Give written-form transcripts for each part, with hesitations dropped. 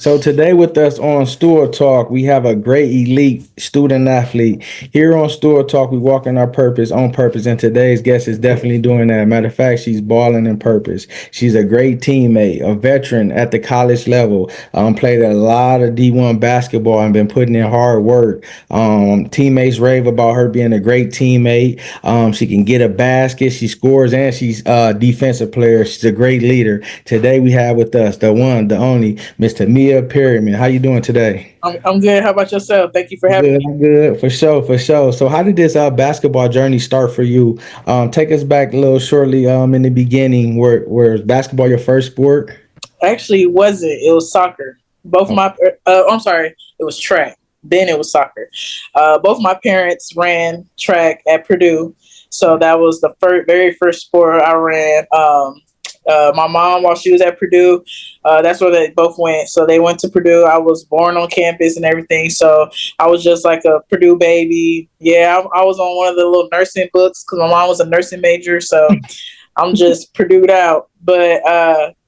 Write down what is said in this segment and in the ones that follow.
So today with us on Stool Talk, we have a great elite student athlete. Here on Stool Talk, we walk in our purpose on purpose, and today's guest is definitely doing that. Matter of fact, she's balling in purpose. She's a great teammate, a veteran at the college level, played a lot of D1 basketball and been putting in hard work. Teammates rave about her being a great teammate. She can get a basket, she scores, and she's a defensive player. She's a great leader. Today we have with us the one, the only, Miss Tamia Perryman. How you doing today? I'm good. How about yourself? Thank you for having Good, me. I'm good, for sure, for sure. So, how did this basketball journey start for you? Take us back a little shortly. In the beginning, where was basketball your first sport? Actually, it wasn't. It was soccer. Both Oh, my, I'm sorry, it was track. Then it was soccer. Both my parents ran track at Purdue, so that was the very first sport I ran. My mom, while she was at Purdue, that's where they both went. So they went to Purdue. I was born on campus and everything. So I was just like a Purdue baby. Yeah, I was on one of the little nursing books because my mom was a nursing major. So I'm just Purdue'd out. But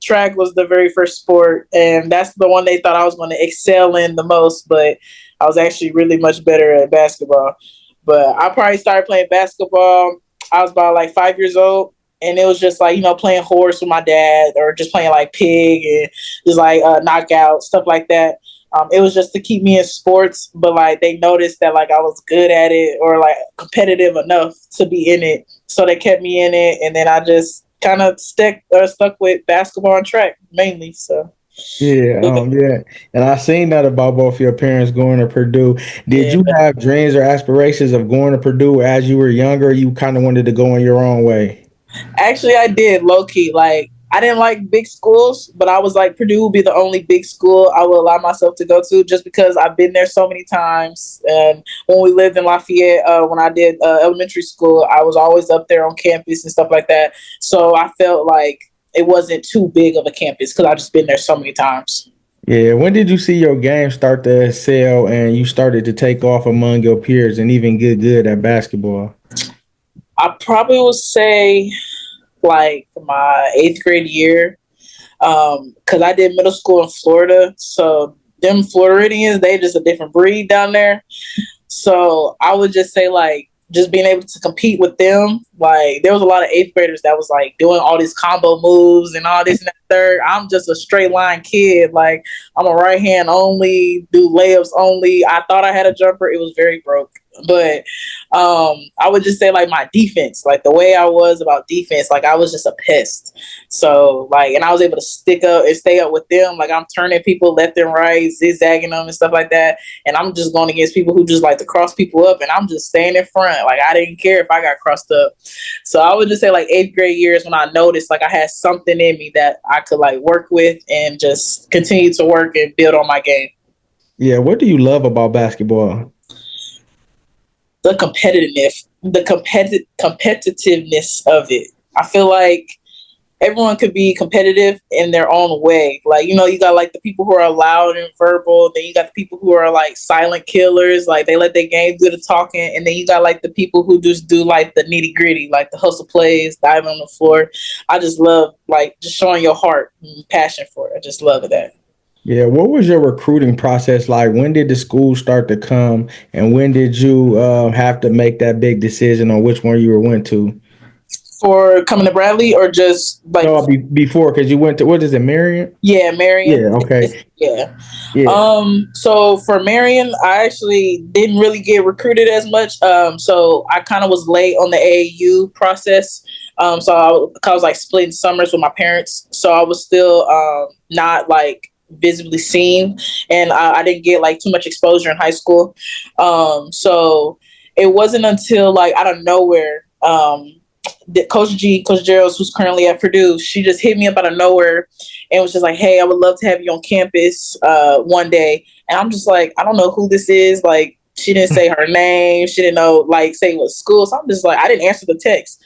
track was the very first sport, and that's the one they thought I was going to excel in the most. But I was actually really much better at basketball. But I probably started playing basketball. I was about like 5 years old, and it was just like playing horse with my dad, or just playing like pig and just like knockout stuff like that. It was just to keep me in sports, but like they noticed that like I was good at it or like competitive enough to be in it, so they kept me in it, and then I just kind of stuck with basketball and track mainly. So yeah, yeah. And I seen that about both your parents going to Purdue. Did yeah. you have dreams or aspirations of going to Purdue as you were younger? Or you kind of wanted to go in your own way. Actually, I did low key. Like, I didn't like big schools, but I was like, Purdue would be the only big school I would allow myself to go to, just because I've been there so many times. And when we lived in Lafayette, when I did elementary school, I was always up there on campus and stuff like that. So I felt like it wasn't too big of a campus because I've just been there so many times. Yeah, when did you see your game start to excel and you started to take off among your peers and even get good at basketball? I probably would say like my eighth grade year, because I did middle school in Florida. So them Floridians, they just a different breed down there. So I would just say like just being able to compete with them. Like there was a lot of eighth graders that was like doing all these combo moves and all this and that third. I'm just a straight line kid. Like I'm a right hand only, do layups only. I thought I had a jumper. It was very broke. But I would just say like my defense, like the way I was about defense, like I was just a pest. So like, and I was able to stick up and stay up with them. Like I'm turning people left and right, zigzagging them and stuff like that. And I'm just going against people who just like to cross people up, and I'm just staying in front. Like I didn't care if I got crossed up. So I would just say like eighth grade years when I noticed like I had something in me that I could like work with and just continue to work and build on my game. Yeah, what do you love about basketball? The competitiveness of it. I feel like everyone could be competitive in their own way. Like, you got like the people who are loud and verbal, then you got the people who are like silent killers, like they let their game do the talking, and then you got like the people who just do like the nitty gritty, like the hustle plays, diving on the floor. I just love like just showing your heart and passion for it. I just love that. Yeah, what was your recruiting process like? When did the school start to come, and when did you have to make that big decision on which one you went to? For coming to Bradley or just like No, before because you went to what is it, Marion? yeah, Marion. Yeah, okay, Yeah. yeah. So for Marion, I actually didn't really get recruited as much. So I kind of was late on the AAU process. So I was like splitting summers with my parents. So I was still not like visibly seen, and I didn't get like too much exposure in high school. So it wasn't until like out of nowhere. Coach Gerald, who's currently at Purdue, she just hit me up out of nowhere and was just like, "Hey, I would love to have you on campus one day." And I'm just like, I don't know who this is. Like, she didn't say her name. She didn't know like say what school. So I'm just like, I didn't answer the text.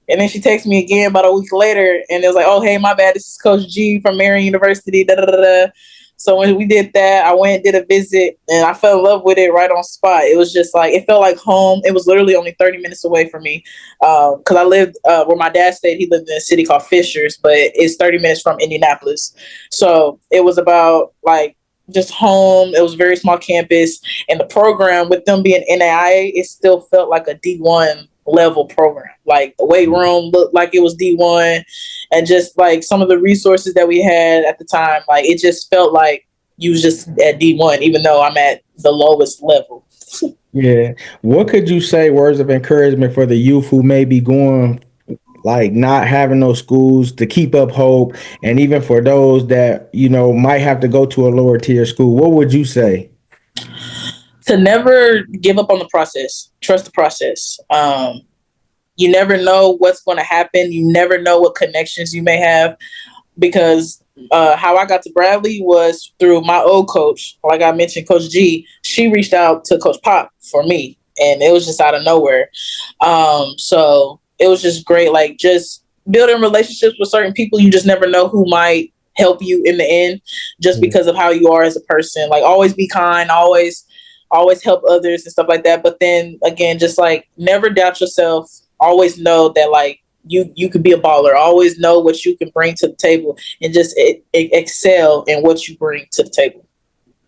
And then she texted me again about a week later, and it was like, "Oh, hey, my bad. This is Coach G from Marion University." Da da da da. So when we did that, I went and did a visit, and I fell in love with it right on spot. It was just like it felt like home. It was literally only 30 minutes away from me, because I lived where my dad stayed. He lived in a city called Fishers, but it's 30 minutes from Indianapolis. So it was about like just home. It was a very small campus, and the program with them being NAIA, it still felt like a D1 level program. Like the weight room looked like it was D1, and just like some of the resources that we had at the time, like it just felt like you was just at D1, even though I'm at the lowest level. Yeah. What could you say words of encouragement for the youth who may be going, like not having those schools, to keep up hope, and even for those that, might have to go to a lower tier school? What would you say? To never give up on the process, trust the process. You never know what's going to happen. You never know what connections you may have, because how I got to Bradley was through my old coach. Like I mentioned, Coach G. She reached out to Coach Pop for me, and it was just out of nowhere. So it was just great. Like just building relationships with certain people. You just never know who might help you in the end, just Yeah. because of how you are as a person. Like always be kind. Always help others and stuff like that. But then again, just like never doubt yourself. Always know that like you could be a baller. Always know what you can bring to the table, and just excel in what you bring to the table.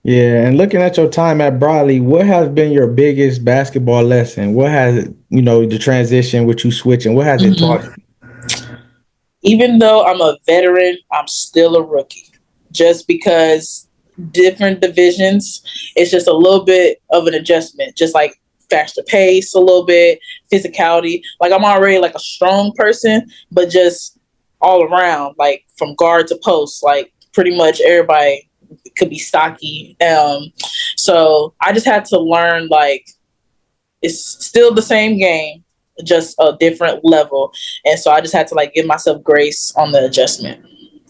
Yeah, and looking at your time at Bradley, what has been your biggest basketball lesson? What has, the transition with you switching, what has it taught Mhm. Even though I'm a veteran, I'm still a rookie. Just because different divisions, it's just a little bit of an adjustment. Just like faster pace, a little bit physicality. Like I'm already like a strong person, but just all around, like from guard to post, like pretty much everybody could be stocky. So I just had to learn like it's still the same game, just a different level. And so I just had to like give myself grace on the adjustment.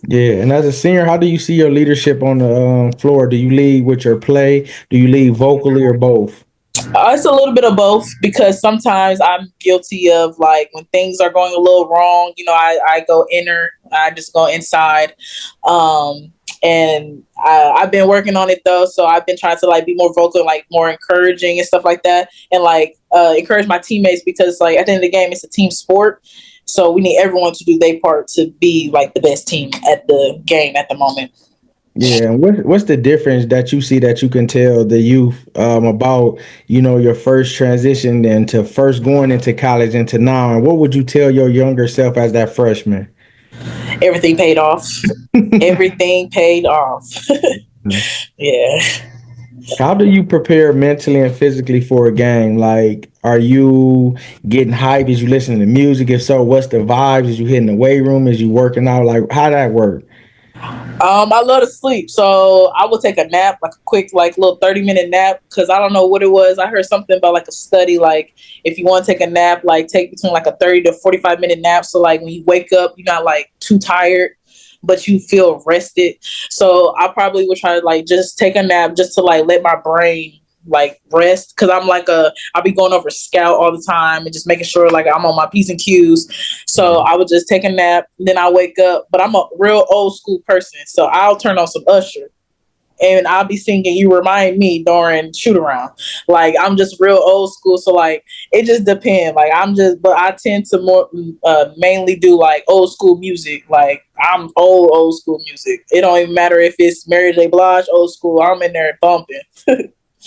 you? Yeah, and as a senior, how do you see your leadership on the floor? Do you lead with your play? Do you lead vocally or both? It's a little bit of both, because sometimes I'm guilty of like when things are going a little wrong, I go inner, I just go inside. And I've been working on it though. So I've been trying to like be more vocal, like more encouraging and stuff like that. And like encourage my teammates, because like at the end of the game, it's a team sport. So we need everyone to do their part to be like the best team at the game at the moment. Yeah, and what's the difference that you see that you can tell the youth about, your first transition and to first going into college into now? And what would you tell your younger self as that freshman? Everything paid off. Everything paid off. Yeah. How do you prepare mentally and physically for a game? Like, are you getting hyped? Is you listening to music? If so, what's the vibes? Is you hitting the weight room? Is you working out? Like, how that work? I love to sleep, so I will take a nap, like a quick, like little 30-minute nap, because I don't know what it was. I heard something about like a study, like if you want to take a nap, like take between like a 30 to 45 minute nap. So like when you wake up, you're not like too tired, but you feel rested. So I probably would try to like just take a nap just to like let my brain like rest, because I'll be going over scout all the time and just making sure like I'm on my P's and Q's. So I would just take a nap, then I wake up. But I'm a real old school person, so I'll turn on some Usher and I'll be singing "You Remind Me" during shoot around. Like I'm just real old school, so like it just depends. Like but I tend to more mainly do like old school music. Like I'm old school music. It don't even matter if it's Mary J. Blige old school. I'm in there bumping.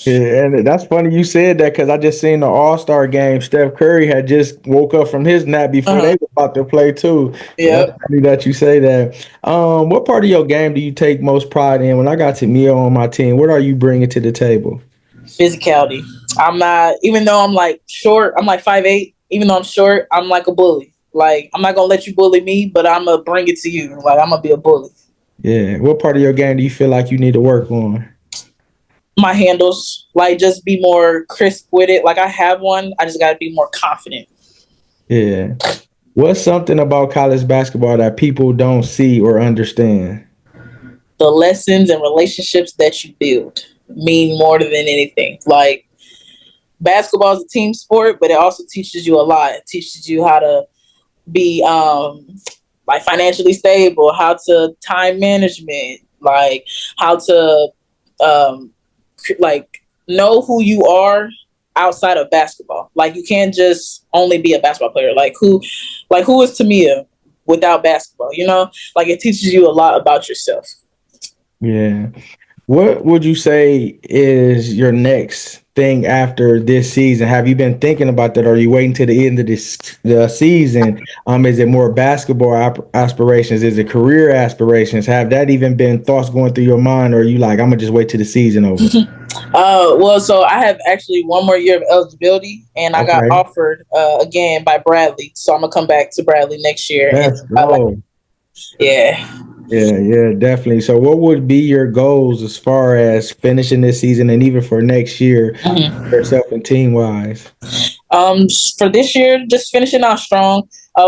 Yeah, and that's funny you said that because I just seen the All-Star game. Steph Curry had just woke up from his nap before Uh-huh. they were about to play too. So that's Yep. funny that you say that. What part of your game do you take most pride in? When I got Tamia on my team, what are you bringing to the table? Physicality. I'm not, even though I'm like short, I'm like 5'8". Even though I'm short, I'm like a bully. Like I'm not gonna let you bully me, but I'm gonna bring it to you. Like I'm gonna be a bully. Yeah, what part of your game do you feel like you need to work on? My handles, like just be more crisp with it. Like I have one, I just gotta be more confident. Yeah. What's something about college basketball that people don't see or understand? The lessons and relationships that you build mean more than anything. Like basketball is a team sport, but it also teaches you a lot. It teaches you how to be like financially stable, how to time management, like how to um like know who you are outside of basketball. Like you can't just only be a basketball player. Like who is Tamia without basketball? Like it teaches you a lot about yourself. Yeah. What would you say is your next thing after this season? Have you been thinking about that? Or are you waiting to the end of the season? Is it more basketball aspirations? Is it career aspirations? Have that even been thoughts going through your mind, or are you like, I'm gonna just wait till the season over? Well, so I have actually one more year of eligibility, and I got Okay, offered again by Bradley. So I'm gonna come back to Bradley next year, and let's go. yeah. Yeah, yeah, definitely. So, what would be your goals as far as finishing this season and even for next year, Mhm. yourself and team wise? For this year, just finishing out strong.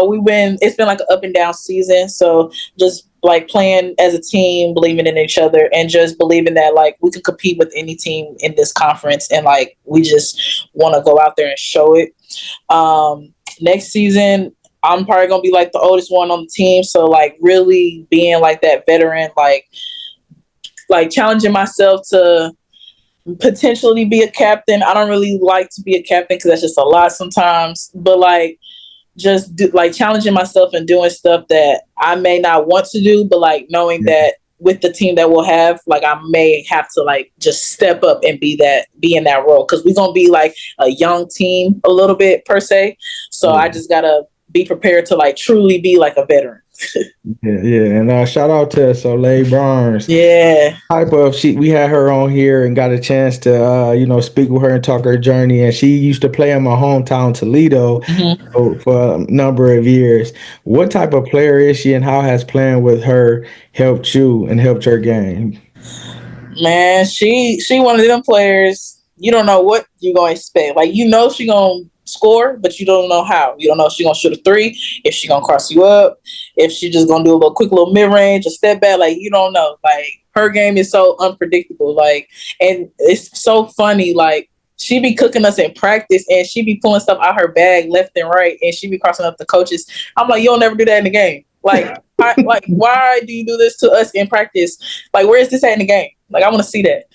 We win. It's been like an up and down season, so just like playing as a team, believing in each other, and just believing that like we can compete with any team in this conference, and like we just want to go out there and show it. Next season, I'm probably gonna be like the oldest one on the team, so like really being like that veteran, like challenging myself to potentially be a captain. I don't really like to be a captain because that's just a lot sometimes, but like like challenging myself and doing stuff that I may not want to do, but like knowing that with the team that we'll have, like I may have to like just step up and be in that role because we're gonna be like a young team a little bit per se. So I Yeah. just gotta be prepared to like truly be like a veteran. Yeah, yeah, and shout out to Soleil Barnes. Yeah. Type of she, we had her on here and got a chance to speak with her and talk her journey. And she used to play in my hometown Toledo Mhm. for a number of years. What type of player is she, and how has playing with her helped you and helped your game? Man, she one of them players. You don't know what you're gonna expect. Like you know she gonna score, but you don't know how. You don't know if she gonna shoot a three, if she gonna cross you up, if she just gonna do a little quick little mid range, a step back. Like you don't know. Like her game is so unpredictable. Like and it's so funny. Like she be cooking us in practice, and she be pulling stuff out her bag left and right, and she be crossing up the coaches. I'm like, you'll never do that in the game. Like why do you do this to us in practice? Like, where is this at in the game? Like, I want to see that.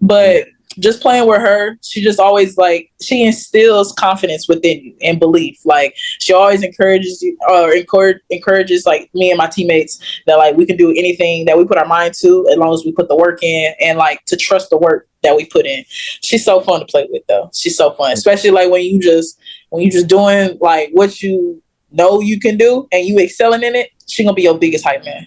But just playing with her, she just always like she instills confidence within you and belief. Like she always encourages you or encourages like me and my teammates that like we can do anything that we put our mind to as long as we put the work in and like to trust the work that we put in. She's so fun to play with though. She's so fun, especially like when you just doing like what you know you can do and you excelling in it. She gonna be your biggest hype man.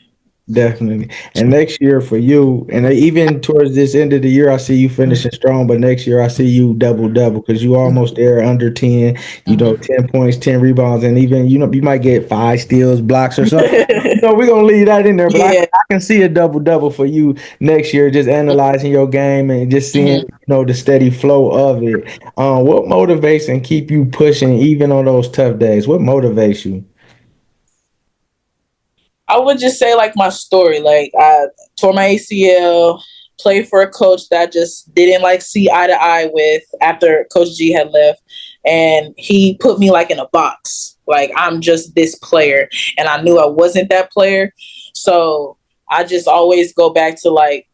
Definitely. And next year for you, and even towards this end of the year, I see you finishing strong. But next year, I see you double double because you almost there under 10. Mhm. 10 points, 10 rebounds, and even you might get 5 steals, blocks, or something. We're gonna leave that in there. But I, Yeah. I can see a double double for you next year. Just analyzing your game and just seeing Mhm. the steady flow of it. What motivates and keep you pushing even on those tough days? What motivates you? I would just say like my story. Like I tore my ACL, played for a coach that I just didn't like see eye to eye with after Coach G had left. And he put me like in a box. Like I'm just this player. And I knew I wasn't that player. So I just always go back to like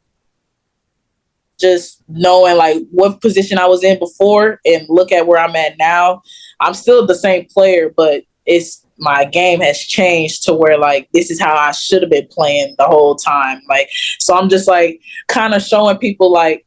just knowing like what position I was in before and look at where I'm at now. I'm still the same player, but it's my game has changed to where like this is how I should have been playing the whole time. Like so I'm just like kind of showing people like,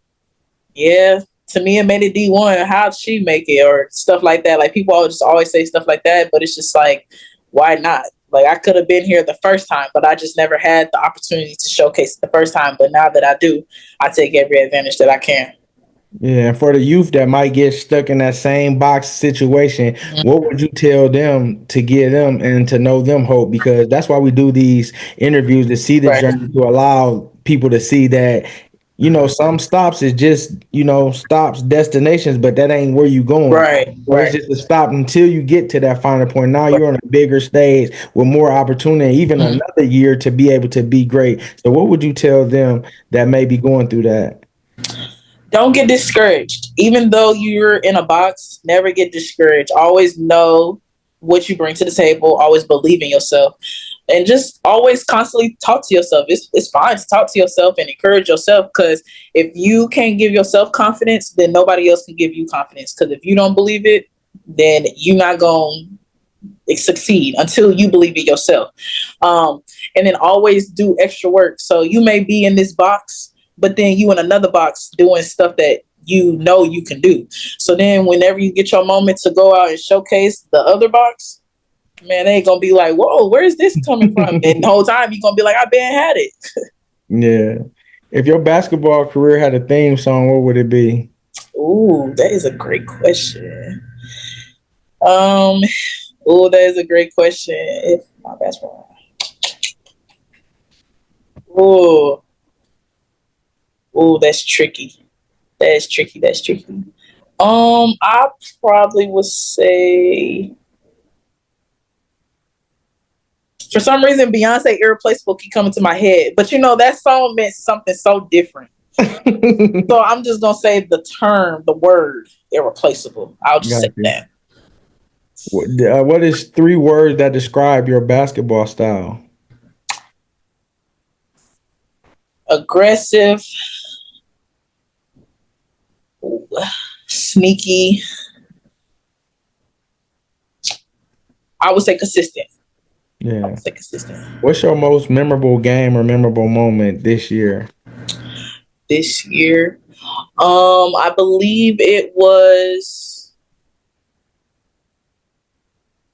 yeah, Tamia made it D1. How'd she make it? Or stuff like that. Like people always say stuff like that, but it's just like, why not? Like I could have been here the first time, but I just never had the opportunity to showcase it the first time. But now that I do, I take every advantage that I can. Yeah, and for the youth that might get stuck in that same box situation, Mhm. what would you tell them to give them and to know them hope? Because that's why we do these interviews to see the Right. journey, to allow people to see that, some stops is just, stops, destinations, but that ain't where you going. Right. So it's Right. just a stop until you get to that final point. Now you're on a bigger stage with more opportunity, even Mhm. another year to be able to be great. So what would you tell them that may be going through that? Don't get discouraged. Even though you're in a box, never get discouraged. Always know what you bring to the table. Always believe in yourself. And just always constantly talk to yourself. It's fine to talk to yourself and encourage yourself because if you can't give yourself confidence, then nobody else can give you confidence. Because if you don't believe it, then you're not going to succeed until you believe it yourself. And then always do extra work. So you may be in this box, but then you in another box doing stuff that you know you can do. So then whenever you get your moment to go out and showcase the other box, man, they ain't gonna be like, whoa, where's this coming from? And the whole time you're gonna be like, I been had it. Yeah. If your basketball career had a theme song, what would it be? Ooh, that is a great question. Um, ooh, that is a great question. If my basketball, ooh, ooh, that's tricky. That's tricky. That's tricky. I probably would say, for some reason, Beyonce "Irreplaceable" keep coming to my head, but that song meant something so different. So I'm just gonna say the term, the word "irreplaceable." I'll just say Gotcha. that. What is three words that describe your basketball style? Aggressive, sneaky. I would say consistent. I Yeah. would say consistent. What's your most memorable game or memorable moment this year? This year, I believe it was.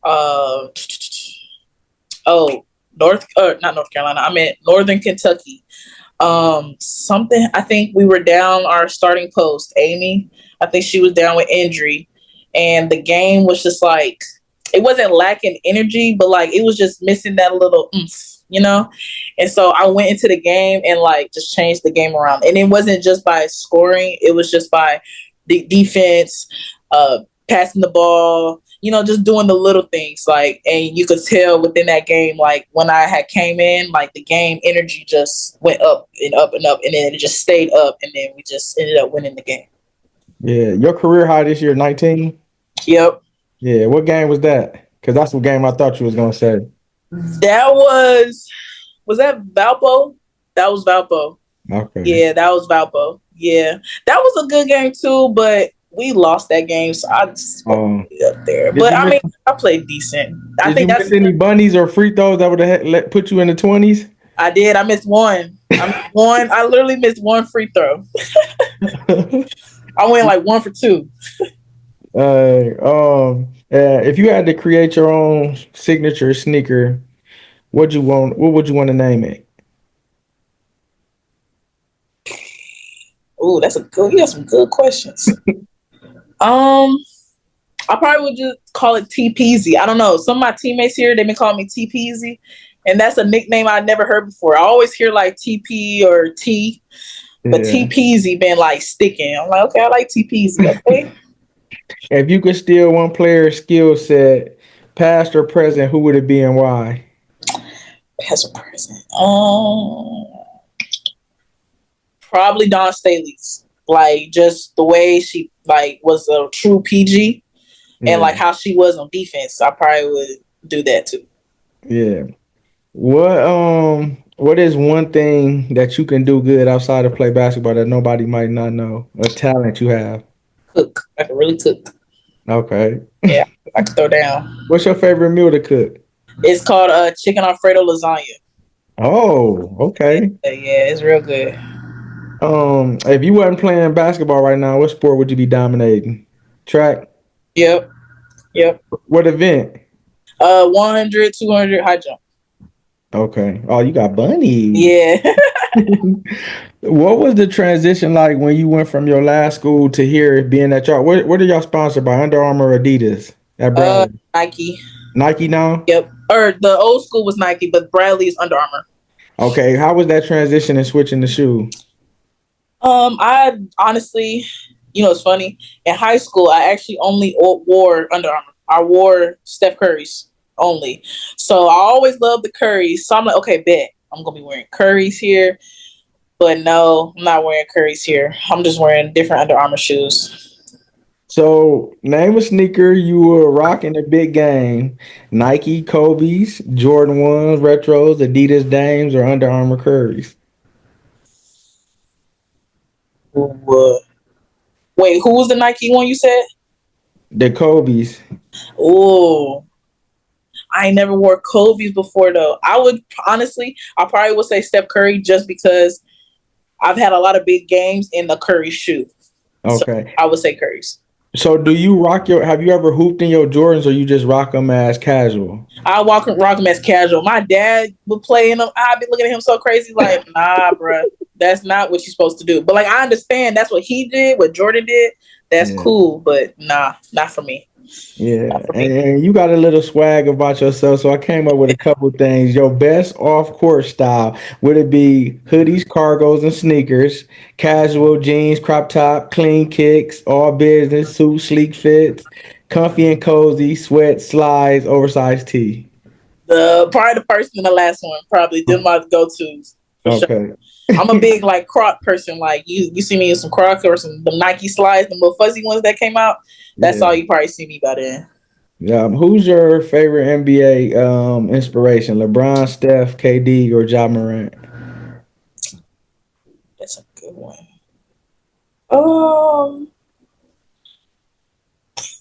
Uh, oh, not North Carolina. I meant Northern Kentucky. Something. I think we were down our starting post, Amy. I think she was down with injury, and the game was just like it wasn't lacking energy, but like it was just missing that little oomph. And so I went into the game and like just changed the game around, and it wasn't just by scoring; it was just by the defense, uh, passing the ball, just doing the little things. Like, and you could tell within that game, like when I had came in, like the game energy just went up and up and up, and then it just stayed up, and then we just ended up winning the game. Yeah. Your career high this year, 19? Yep, Yeah. What game was that? Because that's what game I thought you was gonna say. that was that Valpo? That was Valpo. Okay. Yeah, that was Valpo. Yeah, that was a good game too, but we lost that game, so I just won't Um, put it up there. did But you I miss mean, I played decent. I did you think miss that's any bunnies or free throws that would have put you in the 20s? I did. I missed one. I missed one. I literally missed one free throw. I went like 1 for 2. If you had to create your own signature sneaker, what would you want to name it? Ooh, that's a good. You got some good questions. Um, I probably would just call it T Peasy. I don't know. Some of my teammates here, they've been calling me T Peasy, and that's a nickname I never heard before. I always hear like TP or T, but T Yeah. Peasy been like sticking. I'm like, okay, I like T Peasy. Okay, If you could steal one player's skill set, past or present, who would it be and why? as a present. Probably Dawn Staley's. Like just the way she like was a true PG, and Yeah. like how she was on defense. I probably would do that too. Yeah. What is one thing that you can do good outside of play basketball that nobody might not know? A talent you have. Cook. I can really cook. Okay. Yeah, I can throw down. What's your favorite meal to cook? It's called chicken Alfredo lasagna. Oh, okay. Yeah, it's real good. If you wasn't playing basketball right now, what sport would you be dominating? Track? Yep, yep. What event? 100, 200 high jump. Okay. Oh, you got bunnies. Yeah. What was the transition like when you went from your last school to here being at y'all? What are y'all sponsored by? Under Armour or Adidas at Bradley? Nike. Nike now? Yep. Or the old school was Nike, but Bradley is Under Armour. Okay. How was that transition and switching the shoe? I honestly, it's funny. In high school, I actually only wore Under Armour. I wore Steph Curry's only. So I always loved the Currys. So I'm like, okay, bet I'm gonna be wearing Curry's here. But no, I'm not wearing Curry's here. I'm just wearing different Under Armour shoes. So name a sneaker you were rocking the big game. Nike, Kobe's, Jordan 1s, Retros, Adidas Dames, or Under Armour Curry's. Ooh, wait, who was the Nike one you said? The Kobe's. Oh, I ain't never wore Kobe's before though. I would honestly, I probably would say Steph Curry just because I've had a lot of big games in the Curry shoe. So Okay. I would say Curry's. So do you rock your? Have you ever hooped in your Jordans, or you just rock them as casual? I rock him as casual. My dad would play in them. I'd be looking at him so crazy, like, nah, bruh, that's not what you're supposed to do. But like, I understand that's what he did, what Jordan did. That's Yeah. cool, but nah, not for me. Yeah, Not for and, me. and you got a little swag about yourself, so I came up with a couple things. Your best off-court style, would it be hoodies, cargos, and sneakers, casual jeans, crop top, clean kicks, all business, suit, sleek fits, comfy and cozy, sweat, slides, oversized tee? The probably the first and the last one, probably them my go tos for sure. Okay. I'm a big like Croc person. Like you see me in some Crocs or some the Nike slides, the little fuzzy ones that came out. That's all Yeah. you probably see me by then. Who's your favorite NBA inspiration? LeBron, Steph, KD, or Ja Morant? That's a good one. Um,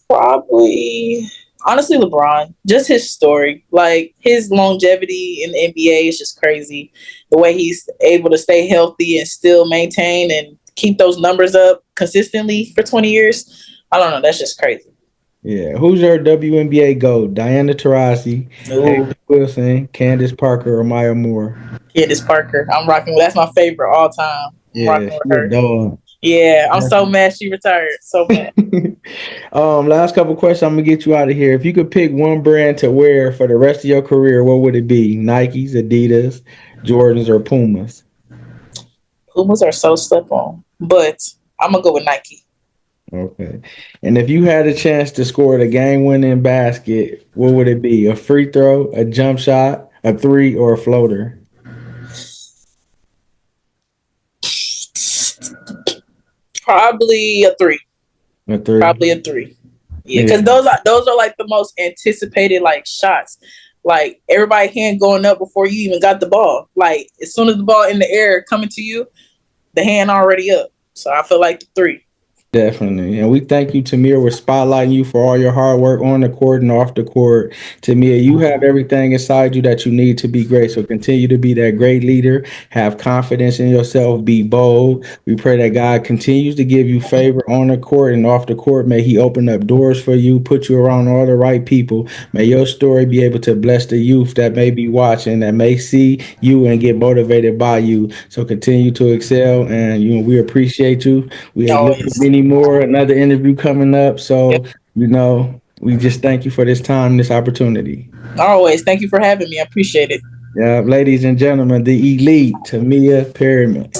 Probably honestly LeBron. Just his story, like his longevity in the NBA is just crazy. The way he's able to stay healthy and still maintain and keep those numbers up consistently for 20 years. I don't know. That's just crazy. Yeah. Who's your WNBA GOAT? Diana Taurasi, No, A'ja Wilson, Candace Parker, or Maya Moore? Candace Parker. I'm rocking. That's my favorite all time. I'm Yeah, rocking with she a her. dog. Yeah, I'm so mad she retired. So mad. Last couple questions. I'm gonna get you out of here. If you could pick one brand to wear for the rest of your career, what would it be? Nikes, Adidas, Jordans, or Pumas? Pumas are so slept on, but I'm gonna go with Nike. Okay. And if you had a chance to score the game-winning basket, what would it be? A free throw, a jump shot, a three, or a floater? Probably a three. A three. Probably a three. Yeah, because Yeah, those are like the most anticipated like shots. Like everybody hand going up before you even got the ball. Like as soon as the ball in the air coming to you, the hand already up. So I feel like the three. definitely. And we thank you, Tamir. We're spotlighting you for all your hard work on the court and off the court. Tamir, you have everything inside you that you need to be great. So continue to be that great leader. Have confidence in yourself. Be bold. We pray that God continues to give you favor on the court and off the court. May He open up doors for you, put you around all the right people. May your story be able to bless the youth that may be watching, that may see you and get motivated by you. So continue to excel. And we appreciate you. We have Always. many more, another interview coming up. So, we just thank you for this time, this opportunity. Always. Thank you for having me. I appreciate it. Yeah, ladies and gentlemen, the elite, Tamia Perryman.